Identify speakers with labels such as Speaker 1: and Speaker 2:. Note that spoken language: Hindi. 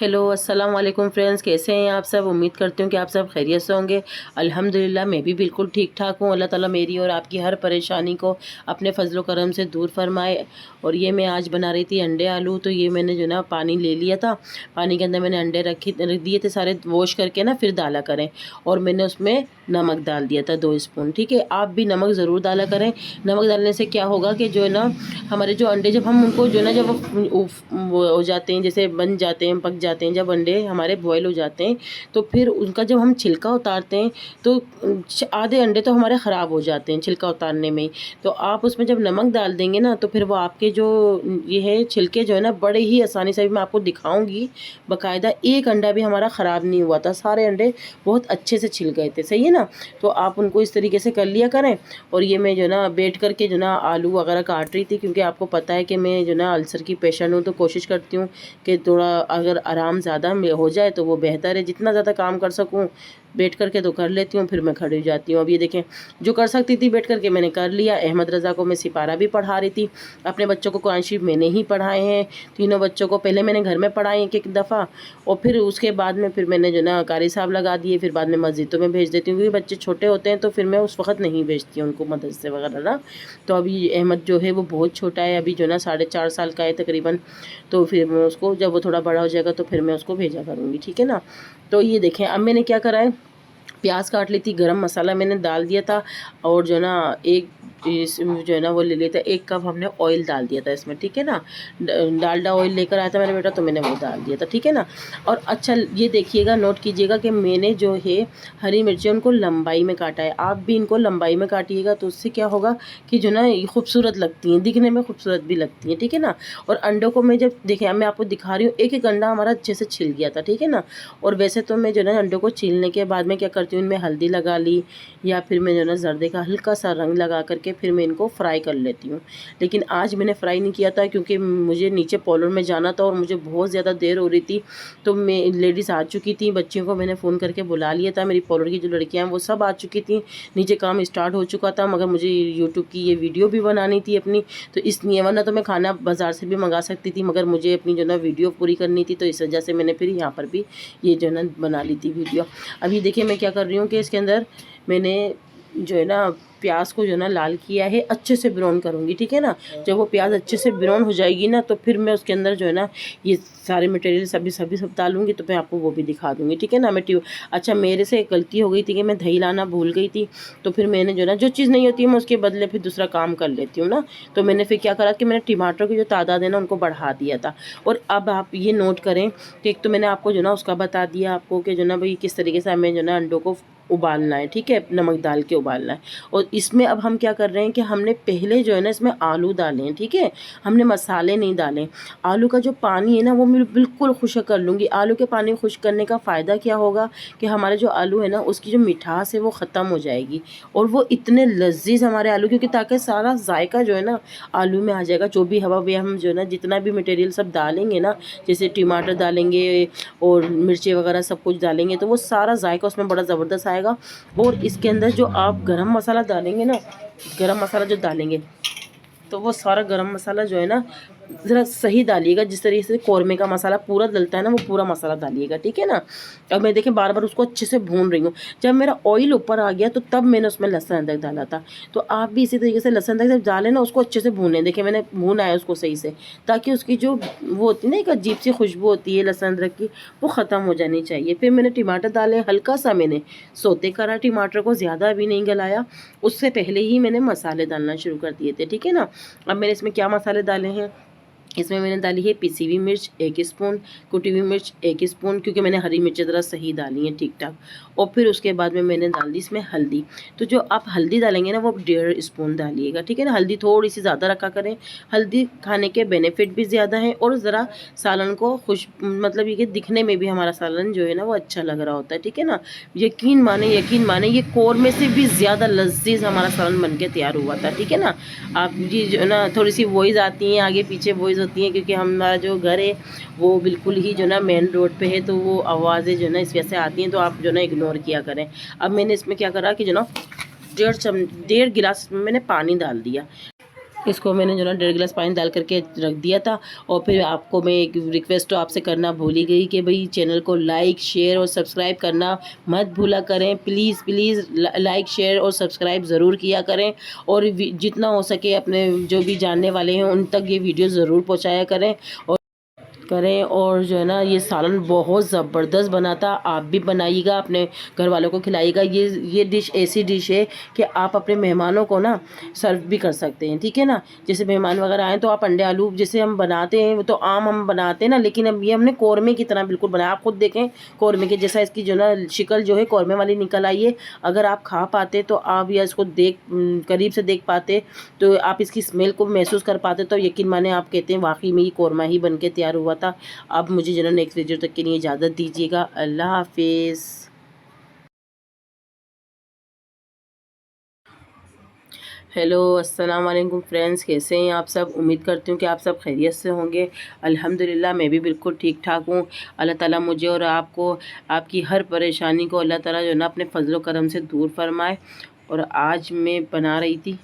Speaker 1: हेलो अस्सलाम वालेकुम फ्रेंड्स, कैसे हैं आप सब। उम्मीद करती हूँ कि आप सब खैरियत से होंगे। अल्हम्दुलिल्लाह मैं भी बिल्कुल ठीक ठाक हूँ। अल्लाह ताला मेरी और आपकी हर परेशानी को अपने फजलो करम से दूर फरमाए। और ये मैं आज बना रही थी अंडे आलू। तो ये मैंने जो ना पानी ले लिया था, पानी के अंदर मैंने अंडे रख दिए थे सारे, वॉश करके ना फिर डाला करें। और मैंने उसमें नमक डाल दिया था 2 स्पून। ठीक है, आप भी नमक ज़रूर डाला करें। नमक डालने से क्या होगा कि जो है ना हमारे जो अंडे, जब हम उनको जो है ना जब वो हो जाते हैं, जैसे बन जाते हैं, पक जाते हैं, जब अंडे हमारे बॉयल हो जाते हैं तो फिर उनका जब हम छिलका उतारते हैं तो आधे अंडे तो हमारे ख़राब हो जाते हैं छिलका उतारने में। तो आप उसमें जब नमक डाल देंगे ना तो फिर वो आपके जो ये है छिलके जो है ना बड़े ही आसानी से, मैं आपको दिखाऊंगी बाकायदा, एक अंडा भी हमारा ख़राब नहीं हुआ था, सारे अंडे बहुत अच्छे से छिल गए थे। सही है ना। तो आप उनको इस तरीके से कर लिया करें। और ये मैं जो ना बैठ करके जो ना आलू वगैरह काट रही थी, क्योंकि आपको पता है कि मैं जो ना अल्सर की पेशेंट हूँ, तो कोशिश करती हूँ कि थोड़ा अगर आराम ज़्यादा हो जाए तो वो बेहतर है। जितना ज़्यादा काम कर सकूँ बैठ करके तो कर लेती हूँ, फिर मैं खड़ी हो जाती हूँ। अब ये देखें, जो कर सकती थी बैठ करके मैंने कर लिया। अहमद रज़ा को मैं सिपारा भी पढ़ा रही थी, अपने बच्चों को कुरान शरीफ मैंने ही पढ़ाए हैं। तीनों बच्चों को पहले मैंने घर में पढ़ाए एक दफ़ा, और फिर उसके बाद में फिर मैंने जो ना कारी साहब लगा दिए। फिर बाद में मस्जिदों में भेज देती हूँ, क्योंकि बच्चे छोटे होते हैं तो फिर मैं उस वक्त नहीं भेजती हूँ उनको मदरसे वगैरह ना। तो अभी अहमद जो है वो बहुत छोटा है, अभी जो ना 4.5 साल का है तकरीबन। तो फिर मैं उसको, जब वो थोड़ा बड़ा हो जाएगा तो फिर मैं उसको भेजा करूँगी। ठीक है ना। तो ये देखें, अब मैंने क्या करा है, प्याज काट ली थी, गरम मसाला मैंने डाल दिया था, और जो ना एक जो है ना वो ले लिया था, 1 कप हमने ऑयल डाल दिया था इसमें। ठीक है ना। डालडा ऑयल लेकर आया था मेरा बेटा, तो मैंने वो डाल दिया था। ठीक है ना। और अच्छा ये देखिएगा, नोट कीजिएगा कि मैंने जो है हरी मिर्ची उनको लंबाई में काटा है। आप भी इनको लंबाई में काटिएगा, तो उससे क्या होगा कि जो ना ये खूबसूरत लगती हैं, दिखने में खूबसूरत भी लगती हैं। ठीक है ना। और अंडों को मैं जब देखें, मैं आपको दिखा रही हूँ, एक एक अंडा हमारा अच्छे से छिल गया था। ठीक है ना। और वैसे तो मैं जो ना अंडों को छीलने के बाद में क्या करती हूँ, इनमें हल्दी लगा ली, या फिर मैं जो ना जर्दे का हल्का सा रंग लगा करके फिर मैं इनको फ्राई कर लेती हूँ। लेकिन आज मैंने फ्राई नहीं किया था, क्योंकि मुझे नीचे पॉलर में जाना था और मुझे बहुत ज़्यादा देर हो रही थी। तो मैं लेडीज़ आ चुकी थी, बच्चियों को मैंने फ़ोन करके बुला लिया था, मेरी पॉलर की जो लड़कियाँ हैं वो सब आ चुकी थी, नीचे काम स्टार्ट हो चुका था। मगर मुझे यूट्यूब की ये वीडियो भी बनानी थी अपनी, तो इसलिए, वरना तो मैं खाना बाज़ार से भी मंगा सकती थी, मगर मुझे अपनी जो ना वीडियो पूरी करनी थी, तो इस वजह से मैंने फिर यहाँ पर भी ये जो ना बना ली थी वीडियो। अभी देखिए मैं क्या कर रही हूँ कि इसके अंदर मैंने जो है ना प्याज को जो ना लाल किया है, अच्छे से ब्राउन करूँगी। ठीक है ना। जब वो प्याज अच्छे से ब्राउन हो जाएगी ना, तो फिर मैं उसके अंदर जो है ना ये सारे मटेरियल सभी सब डालूंगी, तो मैं आपको वो भी दिखा दूँगी। ठीक है ना। अच्छा, मेरे से गलती हो गई थी कि मैं दही लाना भूल गई थी, तो फिर मैंने जो ना जो चीज़ नहीं होती है मैं उसके बदले फिर दूसरा काम कर लेती हूँ ना। तो मैंने फिर क्या करा कि मैंने टमाटर की जो तादाद है ना उनको बढ़ा दिया था। और अब आप ये नोट करें कि एक तो मैंने आपको जो ना उसका बता दिया आपको कि जो ना भाई किस तरीके से हमें जो ना अंडों को उबालना है। ठीक है, नमक डाल के उबालना है। और इसमें अब हम क्या कर रहे हैं कि हमने पहले जो है ना इसमें आलू डाले हैं। ठीक है, हमने मसाले नहीं डाले। आलू का जो पानी है ना वो मैं बिल्कुल खुश्क कर लूँगी। आलू के पानी खुश्क करने का फ़ायदा क्या होगा कि हमारे जो आलू है ना उसकी जो मिठास है वो ख़त्म हो जाएगी, और वो इतने लजीज हमारे आलू, क्योंकि ताकि सारा जायका जो है ना आलू में आ जाएगा। जो भी हवा भी हम जो है ना जितना भी मटेरियल सब डालेंगे ना, जैसे टमाटर डालेंगे और मिर्ची वगैरह सब कुछ डालेंगे, तो वो सारा जायका उसमें बड़ा ज़बरदस्त आएगा। और इसके अंदर जो आप गरम मसाला डालेंगे ना, गरम मसाला जो डालेंगे, तो वो सारा गरम मसाला जो है ना ज़रा सही डालिएगा, जिस तरीके से कौरमे का मसाला पूरा डलता है ना वो पूरा मसाला डालिएगा। ठीक है ना। अब मैं देखें बार बार उसको अच्छे से भून रही हूँ। जब मेरा ऑयल ऊपर आ गया तो तब मैंने उसमें लहसुन अदरक डाला था। तो आप भी इसी तरीके से लहसुन अदरक जब डालें ना उसको अच्छे से भूनें। देखिए मैंने भूना है उसको सही से, ताकि उसकी जो वो होती है ना एक अजीब सी खुशबू होती है लहसुन अदरक की, वो ख़त्म हो जानी चाहिए। फिर मैंने टमाटर डाले, हल्का सा मैंने सोते करा टमाटर को, ज़्यादा भी नहीं गलाया। उससे पहले ही मैंने मसाले डालना शुरू कर दिए थे। ठीक है ना। अब मैंने इसमें क्या मसाले डाले हैं, इसमें मैंने डाली है पिसी हुई मिर्च 1 स्पून, कुटी हुई मिर्च 1 स्पून, क्योंकि मैंने हरी मिर्च ज़रा सही डाली है ठीक ठाक। और फिर उसके बाद में मैंने डाल दी इसमें हल्दी। तो जो आप हल्दी डालेंगे ना वो 1.5 स्पून डालिएगा। ठीक है ना। हल्दी थोड़ी सी ज़्यादा रखा करें, हल्दी खाने के बेनिफिट भी ज़्यादा हैं, और ज़रा सालन को खुश, मतलब ये कि दिखने में भी हमारा सालन जो है ना वो अच्छा लग रहा होता है। ठीक है ना। यकीन माने ये कौरमे से भी ज़्यादा लजीज हमारा सालन बन के तैयार हुआ था। ठीक है ना। आप जी जो है ना थोड़ी सी वॉइस आती हैं, आगे पीछे वॉइस होती हैं, क्योंकि हमारा जो घर है वो बिल्कुल ही जो ना मेन रोड पे है, तो वो आवाज़ें जो ना इस वजह से आती हैं, तो आप जो ना इग्नोर किया करें। अब मैंने इसमें क्या करा कि जो ना 1.5 गिलास में मैंने पानी डाल दिया। इसको मैंने जो ना 1.5 गिलास पानी डाल करके रख दिया था। और फिर आपको मैं एक रिक्वेस्ट तो आपसे करना भूल ही गई कि भाई चैनल को लाइक शेयर और सब्सक्राइब करना मत भूला करें। प्लीज़ प्लीज़ लाइक शेयर और सब्सक्राइब ज़रूर किया करें। और जितना हो सके अपने जो भी जानने वाले हैं उन तक ये वीडियो ज़रूर पहुँचाया करें। और जो है ना ये सालन बहुत ज़बरदस्त बना था। आप भी बनाइएगा, अपने घर वालों को खिलाइएगा। ये डिश ऐसी डिश है कि आप अपने मेहमानों को ना सर्व भी कर सकते हैं, ठीक है ना। जैसे मेहमान वगैरह आए तो आप अंडे आलू जैसे हम बनाते हैं वो तो आम हम बनाते हैं ना, लेकिन अब ये हमने कौरमे की तरह बिल्कुल बनाया। आप खुद देखें कौरमे के जैसा इसकी जो ना शिकल जो है कौरमे वाली निकल आई है। अगर आप खा पाते तो आप या इसको करीब से देख पाते तो आप इसकी स्मेल को महसूस कर पाते तो यकीन माने आप कहते हैं वाकई में ये कौरमा ही बन के तैयार हुआ था। अब मुझे जो ना नेक्स्ट वीडियो तक के लिए इजाज़त दीजिएगा। अल्लाह हाफिज़। हेलो अस्सलाम वालेकुम फ्रेंड्स, कैसे हैं आप सब। उम्मीद करती हूँ कि आप सब खैरियत से होंगे। अल्हम्दुलिल्लाह मैं भी बिल्कुल ठीक ठाक हूँ। अल्लाह ताला मुझे और आपको आपकी हर परेशानी को अल्लाह ताला जो है ना अपने फजलो करम से दूर फरमाए। और आज मैं बना रही थी